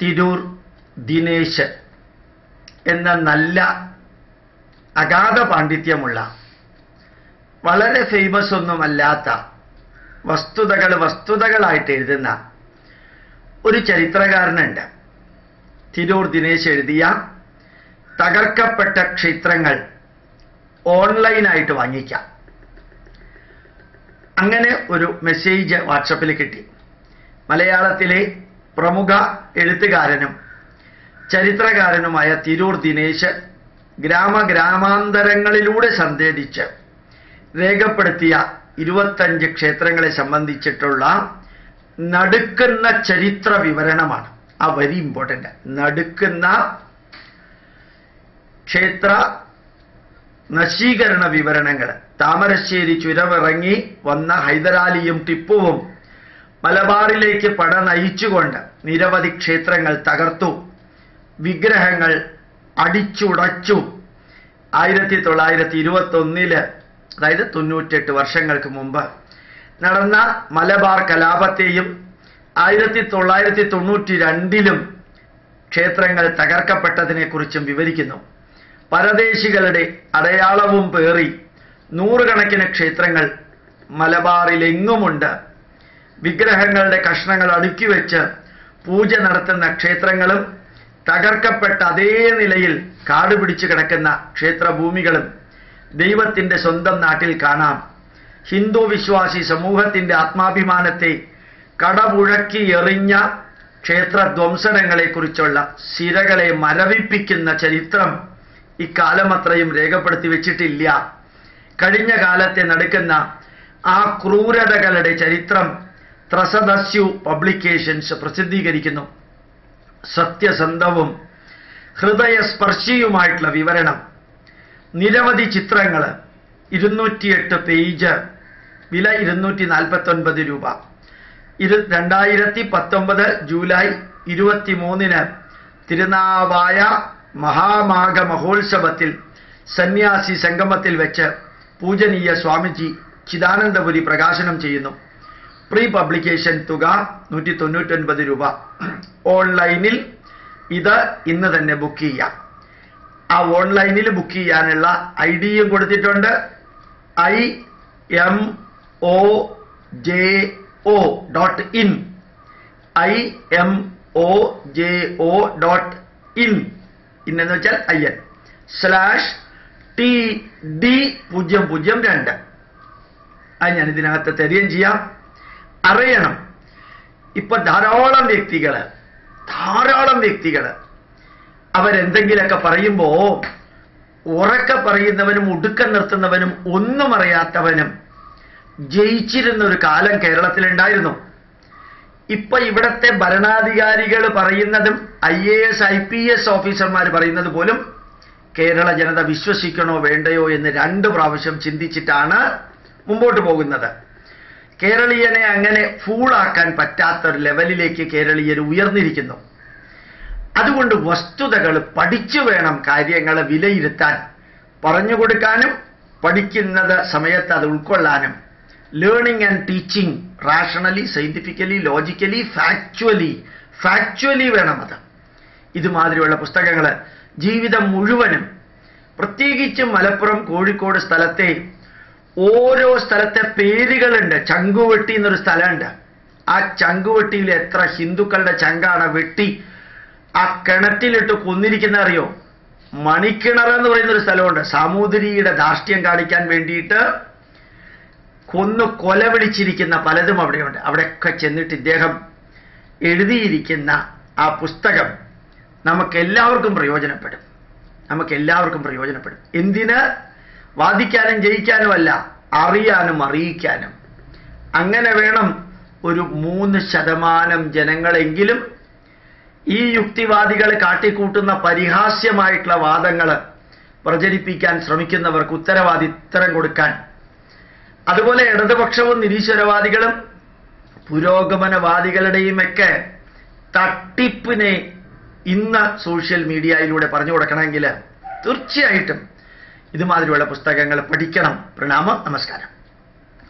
തിരൂർ ദിനേശ് എന്ന നല്ല അഗാധ പാണ്ഡിത്യമുള്ള വളരെ ഫേമസ് ഒന്നുമല്ലാത്ത വസ്തുതകളായിട്ട് എഴുതുന്ന ഒരു ചരിത്രകാരനുണ്ട്. തിരൂർ ദിനേശ് എഴുതിയ തകർക്കപ്പെട്ട ക്ഷേത്രങ്ങൾ ഓൺലൈനായിട്ട് വാങ്ങിക്കാം. അങ്ങനെ ഒരു മെസ്സേജ് വാട്സപ്പിൽ കിട്ടി. മലയാളത്തിലെ പ്രമുഖ എഴുത്തുകാരനും ചരിത്രകാരനുമായ തിരൂർ ദിനേശ് ഗ്രാമാന്തരങ്ങളിലൂടെ സഞ്ചരിച്ച് രേഖപ്പെടുത്തിയ 25 ക്ഷേത്രങ്ങളെ സംബന്ധിച്ചിട്ടുള്ള നടുക്കുന്ന ചരിത്ര വിവരണമാണ്. ആ വരി ഇമ്പോർട്ടൻ്റ്. നടുക്കുന്ന ക്ഷേത്ര നശീകരണ വിവരണങ്ങൾ. താമരശ്ശേരി ചുരമിറങ്ങി വന്ന ഹൈദരാലിയും ടിപ്പുവും മലബാറിലേക്ക് പട നയിച്ചുകൊണ്ട് നിരവധി ക്ഷേത്രങ്ങൾ തകർത്തു, വിഗ്രഹങ്ങൾ അടിച്ചുടച്ചു. 1921 അതായത് 98 വർഷങ്ങൾക്ക് മുമ്പ് നടന്ന മലബാർ കലാപത്തെയും 1992 ക്ഷേത്രങ്ങൾ തകർക്കപ്പെട്ടതിനെക്കുറിച്ചും വിവരിക്കുന്നു. പരദേശികളുടെ അടയാളവും പേറി നൂറുകണക്കിന് ക്ഷേത്രങ്ങൾ മലബാറിലെങ്ങുമുണ്ട്. വിഗ്രഹങ്ങളുടെ കഷ്ണങ്ങൾ അടുക്കി വെച്ച് പൂജ നടത്തുന്ന ക്ഷേത്രങ്ങളും തകർക്കപ്പെട്ട അതേ നിലയിൽ കാടുപിടിച്ചു കിടക്കുന്ന ക്ഷേത്രഭൂമികളും ദൈവത്തിൻ്റെ സ്വന്തം നാട്ടിൽ കാണാം. ഹിന്ദു വിശ്വാസി സമൂഹത്തിൻ്റെ ആത്മാഭിമാനത്തെ കടപുഴക്കി എറിഞ്ഞ ക്ഷേത്രധ്വംസനങ്ങളെക്കുറിച്ചുള്ള സിരകളെ മരവിപ്പിക്കുന്ന ചരിത്രം ഇക്കാലമത്രയും രേഖപ്പെടുത്തി വെച്ചിട്ടില്ല. കഴിഞ്ഞ കാലത്തെ നടക്കുന്ന ആ ക്രൂരതകളുടെ ചരിത്രം ത്രസദസ്യു പബ്ലിക്കേഷൻസ് പ്രസിദ്ധീകരിക്കുന്നു. സത്യസന്ധവും ഹൃദയസ്പർശിയുമായിട്ടുള്ള വിവരണം, നിരവധി ചിത്രങ്ങൾ, 208 പേജ്, വില 249 രൂപ. 2019 ജൂലൈ 23 തിരുനാവായ മഹാമാഘ മഹോത്സവത്തിൽ സന്യാസി സംഗമത്തിൽ വെച്ച് പൂജനീയ സ്വാമിജി ചിദാനന്ദപുരി പ്രകാശനം ചെയ്യുന്നു. പ്രീ പബ്ലിക്കേഷൻ തുക 199 രൂപ. ഓൺലൈനിൽ ഇത് ഇന്ന് തന്നെ ബുക്ക് ചെയ്യാം. ആ ഓൺലൈനിൽ ബുക്ക് ചെയ്യാനുള്ള ഐഡിയും കൊടുത്തിട്ടുണ്ട്. imojo.in imojo.in ഇന്നെന്ന് വെച്ചാൽ /TD002. അത് ഞാൻ ഇതിനകത്ത് തരികയും ചെയ്യാം. അറിയണം, ഇപ്പൊ ധാരാളം വ്യക്തികൾ അവരെന്തെങ്കിലുമൊക്കെ പറയുമ്പോൾ ഉറക്കെ പറയുന്നവനും ഒടുക്കം നിർത്തുന്നവനും ഒന്നും അറിയാത്തവനും ജയിച്ചിരുന്ന ഒരു കാലം കേരളത്തിലുണ്ടായിരുന്നു. ഇപ്പൊ ഇവിടത്തെ ഭരണാധികാരികൾ പറയുന്നതും IAS IPS ഓഫീസർമാർ പറയുന്നത് പോലും കേരള ജനത വിശ്വസിക്കണോ വേണ്ടയോ എന്ന് 2 പ്രാവശ്യം ചിന്തിച്ചിട്ടാണ് മുമ്പോട്ട് പോകുന്നത്. കേരളീയനെ അങ്ങനെ ഫൂളാക്കാൻ പറ്റാത്തൊരു ലെവലിലേക്ക് കേരളീയർ ഉയർന്നിരിക്കുന്നു. അതുകൊണ്ട് വസ്തുതകൾ പഠിച്ചു വേണം കാര്യങ്ങൾ വിലയിരുത്താൻ, പറഞ്ഞു കൊടുക്കാനും പഠിക്കുന്നത് സമയത്ത് അത് ഉൾക്കൊള്ളാനും. Learning and teaching rationally, scientifically, logically, factually വേണം. അത് ഇതുമാതിരിയുള്ള പുസ്തകങ്ങൾ ജീവിതം മുഴുവനും, പ്രത്യേകിച്ചും മലപ്പുറം കോഴിക്കോട് സ്ഥലത്തെ ഓരോ സ്ഥലത്തെ പേരുകളുണ്ട്. ചങ്കുവെട്ടി എന്നൊരു സ്ഥലമുണ്ട്. ആ ചങ്കുവെട്ടിയിൽ എത്ര ഹിന്ദുക്കളുടെ ചങ്കാണ് വെട്ടി ആ കിണറ്റിലിട്ട് കൊന്നിരിക്കുന്ന അറിയോ? മണിക്കിണർ എന്ന് പറയുന്നൊരു സ്ഥലമുണ്ട്. സാമൂതിരിയുടെ ധാർഷ്ട്യം കാണിക്കാൻ വേണ്ടിയിട്ട് കൊല വിളിച്ചിരിക്കുന്ന പലതും അവിടെയുണ്ട്. അവിടെയൊക്കെ ചെന്നിട്ട് ഇദ്ദേഹം എഴുതിയിരിക്കുന്ന ആ പുസ്തകം നമുക്കെല്ലാവർക്കും പ്രയോജനപ്പെടും. എന്തിന്? വാദിക്കാനും ജയിക്കാനുമല്ല, അറിയാനും അറിയിക്കാനും. അങ്ങനെ വേണം ഒരു 3% ജനങ്ങളെങ്കിലും ഈ യുക്തിവാദികൾ കാട്ടിക്കൂട്ടുന്ന പരിഹാസ്യമായിട്ടുള്ള വാദങ്ങൾ പ്രചരിപ്പിക്കാൻ ശ്രമിക്കുന്നവർക്ക് ഉത്തരം കൊടുക്കാൻ. അതുപോലെ ഇടതുപക്ഷവും നിരീശ്വരവാദികളും പുരോഗമനവാദികളുടെയുമൊക്കെ തട്ടിപ്പിനെ ഇന്ന് സോഷ്യൽ മീഡിയയിലൂടെ പറഞ്ഞു കൊടുക്കണമെങ്കിൽ തീർച്ചയായിട്ടും ഇതുമാതിരിയുള്ള പുസ്തകങ്ങൾ പഠിക്കണം. പ്രണാമം, നമസ്കാരം.